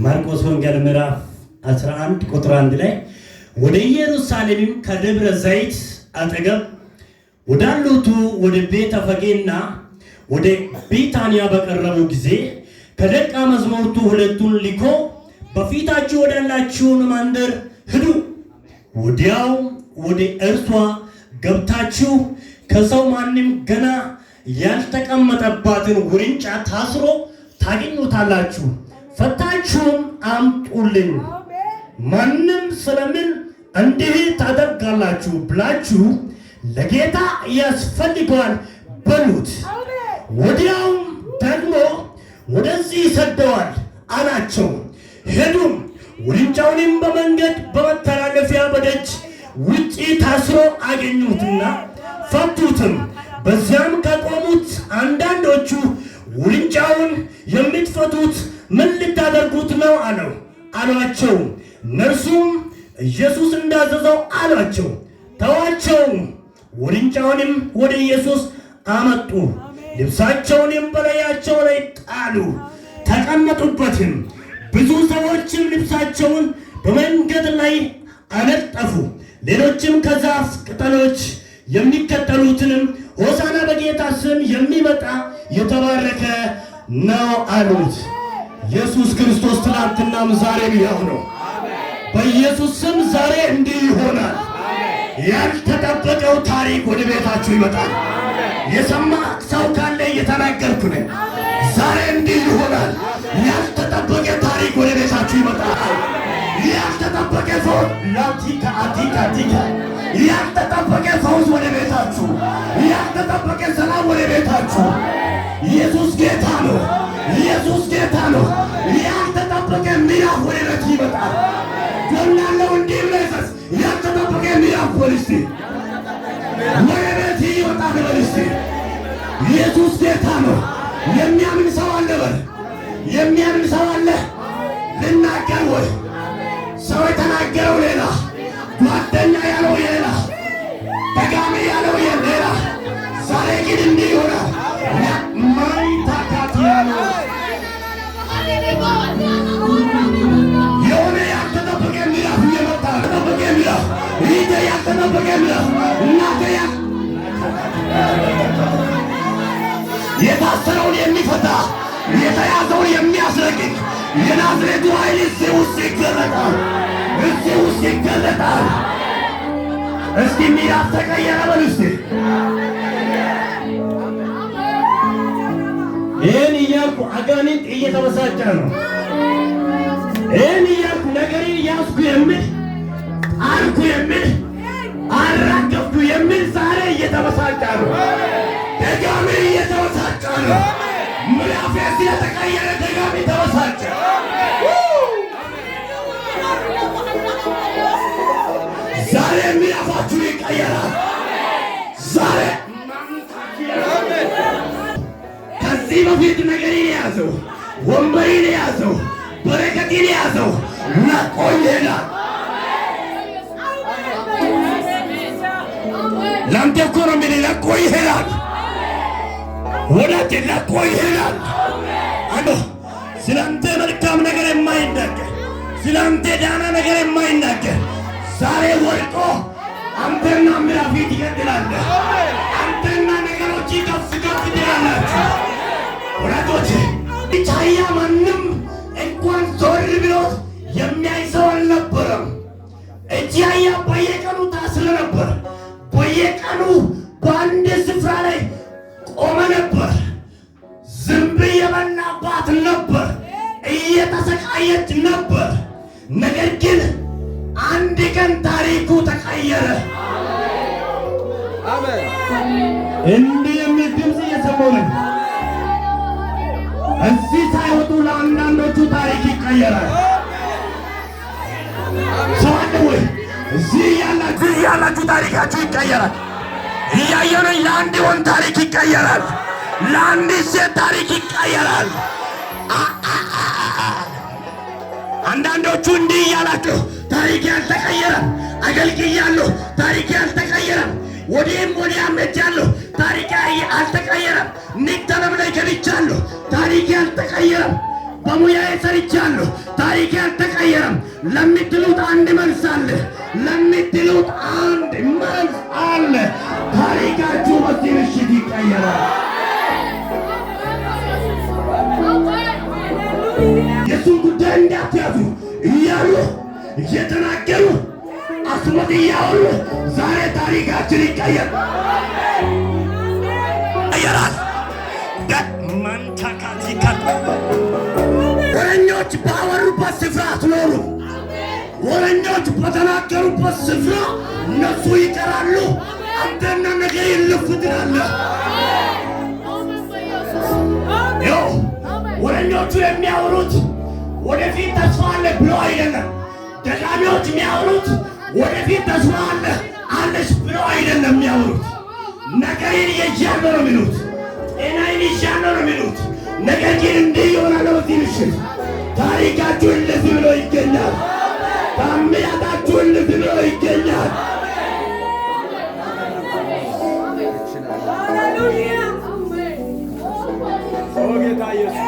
ማርቆስ ወንጌል ምዕራፍ 11 ቁጥር 1 ላይ ወደ ኢየሩሳሌም ከደብረ ዘይት አጠገብ ወዳሉት ወደ ቤተ ፈጌና ወደ ቢታንያ በቀረቡ ጊዜ ከደቀ መዛሙርቱ ሁለቱን ልኮ በፊታችሁ ወዳላችሁ መንደር ሂዱ፣ ወዲያው ወደ እርሷ ገብታችሁ ከሰው ማንም ገና ያልተቀመጠባትን ውርንጫ ታስሮ ታገኙታላችሁ፣ ፈታችሁም አምጡልኝ። ማንም ስለምን እንዲህ ታደርጋላችሁ ብላችሁ ለጌታ ያስፈልገዋል በሉት። ወዲያው ደግሞ ወደዚህ ሰደዋል አላቸው። ሄዱም ውርንጫውንም በመንገድ በመተላለፊያ በደጅ ውጪ ታስሮ አገኙትና ፈቱትም። በዚያም ከቆሙት አንዳንዶቹ ውርንጫውን የምትፈቱት ምን ልታደርጉት ነው አሏቸው። እነርሱም ኢየሱስ እንዳዘዘው አሏቸው። ተዋቸው። ውርንጫውንም ወደ ኢየሱስ አመጡ፣ ልብሳቸውንም በላያቸው ላይ ጣሉ፣ ተቀመጡበትም። ብዙ ሰዎችም ልብሳቸውን በመንገድ ላይ አነጠፉ። ሌሎችም ከዛፍ ቅጠሎች የሚከተሉትንም ሆሳና በጌታ ስም የሚመጣ የተባረከ ነው አሉት። ኢየሱስ ክርስቶስ ትናንትናም ዛሬም ያው ነው። በኢየሱስ ስም ዛሬ እንዲህ ይሆናል። ያልተጠበቀው ታሪክ ወደ ቤታችሁ ይመጣል። የሰማ ሰው ካለ እየተናገርኩ ነው። ዛሬ እንዲህ ይሆናል። ያልተጠበቀ ታሪክ ወደ ቤታችሁ ይመጣል። ያልተጠበቀ ፈውስ ላቲካ አቲካ ቲካ ያልተጠበቀ ፈውስ ወደ ቤታችሁ፣ ያልተጠበቀ ሰላም ወደ ቤታችሁ። ኢየሱስ ጌታ ነው። ኢየሱስ ጌታ ነው። ያልተጠበቀ ምዕራፍ ወደ ቤት ይመጣል። ጎናለው እንዲህ ብለህ ያልተጠበቀ ምዕራፍ ወልስቲ ወደ ቤት ይመጣል። ወልስቲ ኢየሱስ ጌታ ነው። የሚያምን ሰው አለ በል። የሚያምን ሰው አለ። ልናገር ወይ ሰው የተናገረው ሌላ፣ ጓደኛ ያለው ሌላ፣ ደጋሚ ያለው ሌላ። ዛሬ ግን እንዲህ ይሆናል። ማይታካት ያለው የሆነ ያልተጠበቀ ምዕራፍ እየመጣ ያልተጠበቀ ምዕራፍ ይሄ ያልተጠበቀ ምዕራፍ እናንተ የታሰረውን የሚፈታ የተያዘውን የሚያስለቅቅ የናዝሬቱ ኃይል እዚህ ውስጥ ይገለጣል። እዚህ ውስጥ ይገለጣል። እስቲ ምዕራፍ ተቀየረ በል እስቲ። ይህን እያልኩ አጋንንት እየተበሳጨ ነው። ይህን እያልኩ ነገሬን ያዝኩ የሚል አልኩ የሚል አራገፍኩ የሚል ዛሬ እየተበሳጨ ነው። ደጋሚ እየተበሳጨ ነው። ምዕራፌ ስለተቀየረ ደጋሚ ተበሳጨ። ዛሬ ምዕራፋችሁ ይቀየራል። ዛሬ ከዚህ በፊት ነገሬን የያዘው ወንበሬን የያዘው በረከቴን የያዘው ለቆ ይሄዳል። ለአንተ እኮ ነው የሚል ለቆ ይሄዳል። ወዳጄ ለቆ ይሄዳል። ስላንተ መልካም ነገር የማይናገር ስላንተ ዳና ነገር የማይናገር ዛሬ ወድቆ አንተና ምዕራፊት ይቀጥላለህ። አንተና ነገሮች ከፍ ከፍ ትላላችሁ። ወዳጆች ኢቻያ ማንም እንኳን ዞር ብሎት የሚያይ ሰው አልነበረም። ኢቻያ በየቀኑ ታስረ ነበር። በየቀኑ በአንድ ስፍራ ላይ ቆመ ነበር። ዝንብ የበላባት ነበር። እየተሰቃየች ነበር። ነገር ግን አንድ ቀን ታሪኩ ተቀየረ። አሜን። እንዲህ የሚል ድምፅ እየሰማሁ ነው። እዚህ ሳይወጡ ለአንዳንዶቹ ታሪክ ይቀየራል። ሰው አለ ወይ? እዚህ ያላችሁ ታሪካችሁ ይቀየራል። እያየሁ ነኝ። ለአንድ ወንድ ታሪክ ይቀየራል። ለአንድ ሴት ታሪክ ይቀየራል። አንዳንዶቹ እንዲህ እያላችሁ ታሪክ ያልተቀየረም፣ አገልግያለሁ ታሪክ ያልተቀየረም፣ ወዲህም ወዲያም ሄጃለሁ ታሪክ አልተቀየረም፣ ንግድ ዓለም ላይ ገብቻለሁ ታሪክ ያልተቀየረም፣ በሙያዬ ሰርቻለሁ፣ ታሪኬ አልተቀየረም ለምትሉት አንድ መልስ አለ። ለምትሉት አንድ መልስ አለ። ታሪካችሁ በዚህ ምሽት ይቀየራል። የሱን ጉዳይ እንዳትያዙ እያሉ እየተናገሩ አስሞት እያወሩ ዛሬ ታሪካችን ይቀየራል። ወረኞች ባወሩበት ስፍራ አትኖሩም። ወረኞች በተናገሩበት ስፍራ እነሱ ይቀራሉ። አንተና ነገር ይልፍ ትላለህ። ወረኞቹ የሚያወሩት ወደፊት ተስፋ አለ ብሎ አይደለም። ደጋሚዎች የሚያወሩት ወደፊት ተስፋ አለ አለሽ ብሎ አይደለም የሚያወሩት። ነገርን እየጃነው ነው የሚሉት። ጤናዬን እየጃነው ነው የሚሉት። ነገር ግን እንዲህ ይሆናል። በዚህ ምሽት ታሪካችሁ እልፍ ብሎ ይገኛል። ታምያታችሁ እልፍ ብሎ ይገኛል። ጌታ ኢየሱስ